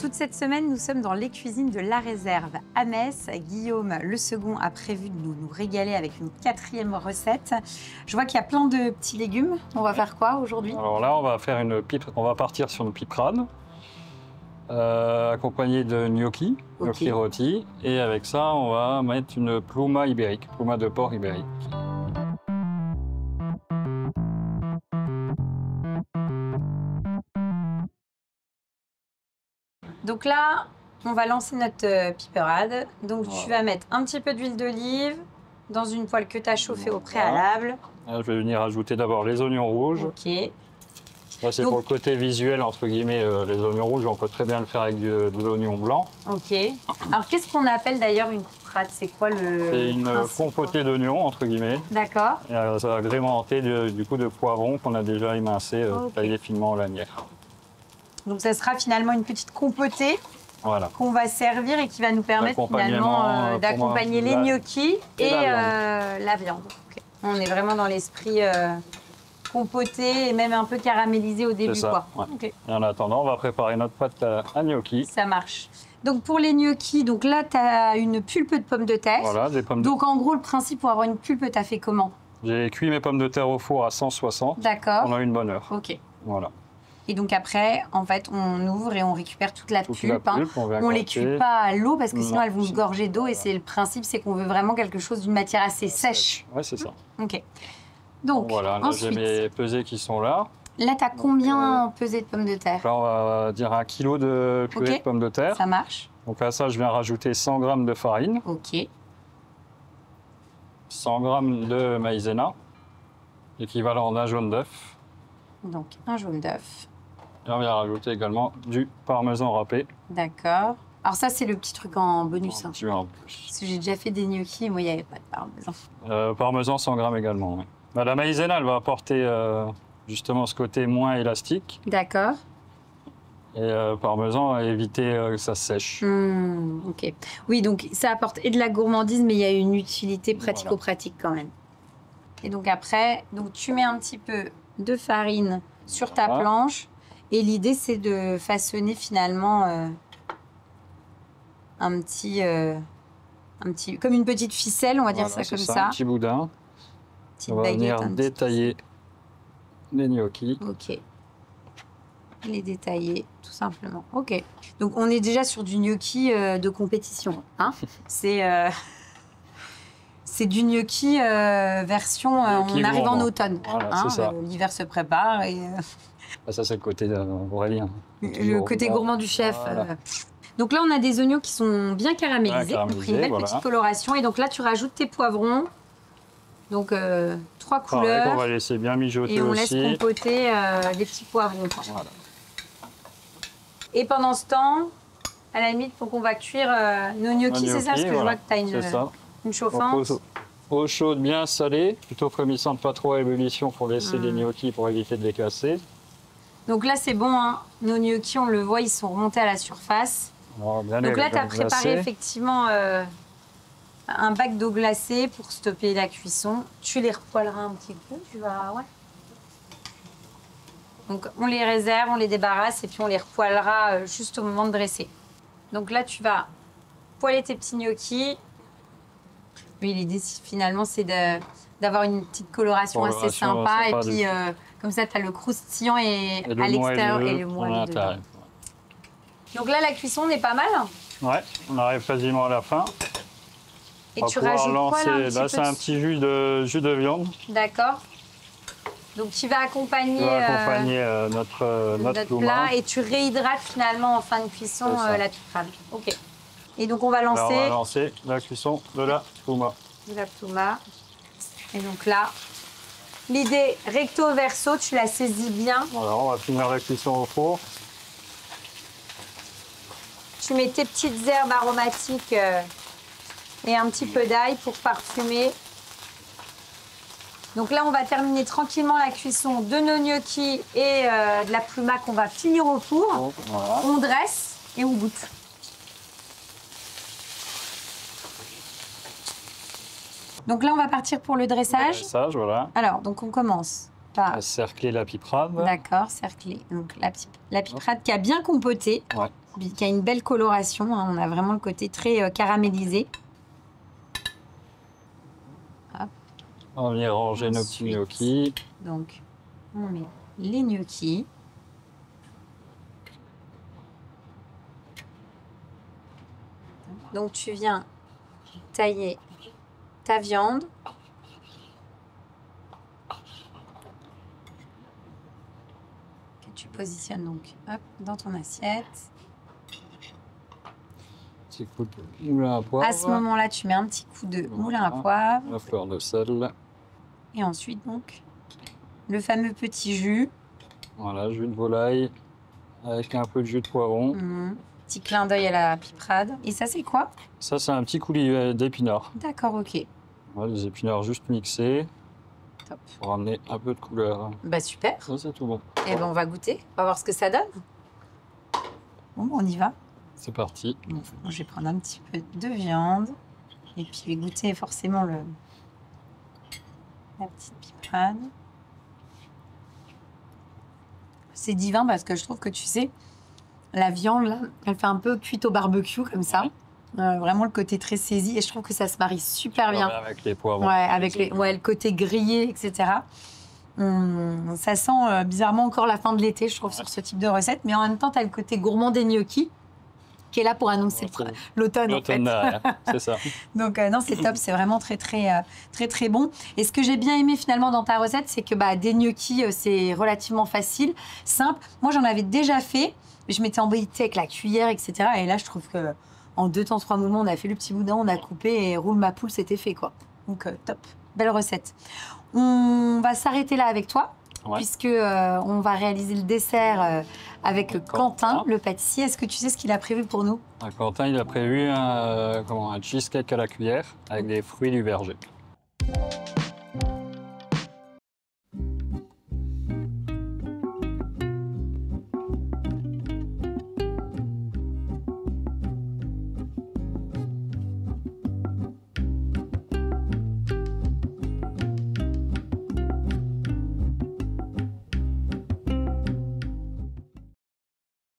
Toute cette semaine, nous sommes dans les cuisines de La Réserve à Metz. Guillaume, le second, a prévu de nous régaler avec une 4e recette. Je vois qu'il y a plein de petits légumes. On va faire quoi aujourd'hui? Alors là, on va faire on va partir sur une pipe crâne, accompagnée de gnocchi, gnocchi rôti. Et avec ça, on va mettre une plouma ibérique, plouma de porc ibérique. Donc là, on va lancer notre piperade. Donc tu vas mettre un petit peu d'huile d'olive dans une poêle que tu as chauffée au préalable. Là, je vais venir ajouter d'abord les oignons rouges. Ok. Là, c'est pour le côté visuel, entre guillemets, les oignons rouges. On peut très bien le faire avec de l'oignon blanc. Ok. Alors, qu'est-ce qu'on appelle d'ailleurs une piperade? C'est quoi le C'est une principe? compotée d'oignons, entre guillemets. D'accord. Et ça va agrémenter du coup de poivrons qu'on a déjà émincés, taillés finement en lanière. Donc, ça sera finalement une petite compotée. Voilà. Qu'on va servir et qui va nous permettre finalement d'accompagner les gnocchis et la viande. Okay. On est vraiment dans l'esprit compoté et même un peu caramélisé au début. Ça, quoi. Ouais. Okay. Et en attendant, on va préparer notre pâte à gnocchi. Ça marche. Donc pour les gnocchis, donc là tu as une pulpe de pommes de terre. Voilà, des pommes de terre. Donc en gros, le principe pour avoir une pulpe, tu as fait comment? J'ai cuit mes pommes de terre au four à 160 pendant 1 bonne heure. Ok. Voilà. Et donc après, en fait, on ouvre et on récupère toute la pulpe. On les cuit pas à l'eau parce que sinon elles vont se gorger d'eau. Et c'est le principe, c'est qu'on veut vraiment quelque chose d'une matière assez sèche. Ouais, c'est ça. Ok. Donc voilà, là j'ai mes pesées qui sont là. Là, tu as combien pesées de pommes de terre? Là, on va dire 1 kg de purée de pommes de terre. Ça marche. Donc à ça, je viens rajouter 100 g de farine. Ok. 100 g de maïzena, équivalent d'un jaune d'œuf. Donc un jaune d'œuf. Et on vient rajouter également du parmesan râpé. D'accord. Alors ça, c'est le petit truc en bonus. Un petit peu en plus. Parce que j'ai déjà fait des gnocchis et moi, il n'y avait pas de parmesan. Parmesan 100 g également. Ouais. Bah, la maïzena, elle va apporter justement ce côté moins élastique. D'accord. Et parmesan, éviter que ça sèche. Ok. Oui, donc ça apporte et de la gourmandise, mais il y a une utilité pratico-pratique quand même. Et donc après, donc tu mets un petit peu de farine sur ta planche. Et l'idée, c'est de façonner finalement un petit, comme une petite ficelle, on va dire ça comme ça. Un petit boudin. On va venir détailler les gnocchis. Ok. Les détailler, tout simplement. Ok. Donc, on est déjà sur du gnocchi de compétition. Hein. C'est du gnocchi version on arrive en automne. Voilà, hein, l'hiver se prépare et... Ça, c'est le côté aurélien. Le côté gourmand du chef. Voilà. Donc là, on a des oignons qui sont bien caramélisés. Donc une belle petite coloration. Et donc là, tu rajoutes tes poivrons. Donc 3 couleurs. On va laisser bien mijoter et on laisse compoter les petits poivrons. Voilà. Et pendant ce temps, à la limite, donc on va cuire nos gnocchis. C'est ça, parce que je vois que tu as une chauffante. Eau chaude bien salée, plutôt frémissante, pas trop à ébullition pour laisser les gnocchis pour éviter de les casser. Donc là, c'est bon, hein. Nos gnocchis, on le voit, ils sont remontés à la surface. Donc là, tu as préparé effectivement un bac d'eau glacée pour stopper la cuisson. Tu les repoileras un petit peu, tu vas... Ouais. Donc on les réserve, on les débarrasse et puis on les repoilera juste au moment de dresser. Donc là, tu vas poêler tes petits gnocchis. Oui, l'idée, finalement, c'est d'avoir une petite coloration assez sympa. Et puis, comme ça, tu as le croustillant et à l'extérieur et le moelleux dedans. Donc là, la cuisson est pas mal. Ouais, on arrive quasiment à la fin. Et tu rajoutes quoi là? Là, c'est un petit jus de viande. D'accord. Donc, tu vas accompagner, notre plat et tu réhydrates finalement en fin de cuisson la piperade. Ok. Et donc, on va lancer... Alors, on va lancer la cuisson de la plouma. De la plouma. Et donc là, l'idée recto verso, tu la saisis bien. Voilà, on va finir la cuisson au four. Tu mets tes petites herbes aromatiques et un petit peu d'ail pour parfumer. Donc là, on va terminer tranquillement la cuisson de nos gnocchis et de la plouma qu'on va finir au four. Voilà. On dresse et on goûte. Donc là, on va partir pour le dressage. Dressage, voilà. Alors, donc on commence pas. À cercler la piperade. D'accord, cerclé. Donc la piperade qui a bien compoté, Ouais. qui a une belle coloration. Hein. On a vraiment le côté très caramélisé. Hop. On vient ranger nos petits Ensuite. gnocchis. Donc, on met les gnocchis. Donc, tu viens tailler ta viande. Que tu positionnes donc hop, dans ton assiette. Petit coup de moulin à poivre. À ce moment-là, tu mets un petit coup de moulin à poivre. La fleur de sel. Et ensuite, donc, le fameux petit jus. Voilà, jus de volaille avec un peu de jus de poiron. Petit clin d'œil à la piperade. Et ça, c'est quoi? Ça, c'est un petit coulis d'épinards. D'accord, ok. Voilà, des épinards juste mixés Top. pour amener un peu de couleur. Bah, super. Ça, c'est tout bon. Et ben, on va goûter. On va voir ce que ça donne. Bon, on y va. C'est parti. Bon, je vais prendre un petit peu de viande. Et puis, je vais goûter forcément la petite piperade. C'est divin parce que je trouve que, tu sais, la viande, là, elle fait un peu cuite au barbecue, comme ça. Vraiment le côté très saisi. Et je trouve que ça se marie super bien. Avec les poivrons. Ouais, avec le côté grillé, etc. Ça sent bizarrement encore la fin de l'été, je trouve, sur ce type de recette. Mais en même temps, tu as le côté gourmand des gnocchis qui est là pour annoncer l'automne, en fait. C'est ça. Donc, non, c'est top. C'est vraiment très, très bon. Et ce que j'ai bien aimé, finalement, dans ta recette, c'est que des gnocchis, c'est relativement facile, simple. Moi, j'en avais déjà fait. Je m'étais embêtée avec la cuillère, etc. Et là, je trouve que en 2 temps, 3 mouvements, on a fait le petit boudin, on a coupé et roule ma poule, c'était fait, quoi. Donc, top. Belle recette. On va s'arrêter là avec toi, puisque on va réaliser le dessert avec Quentin, le pâtissier. Est-ce que tu sais ce qu'il a prévu pour nous? Quentin, il a prévu un cheesecake à la cuillère avec des fruits du verger.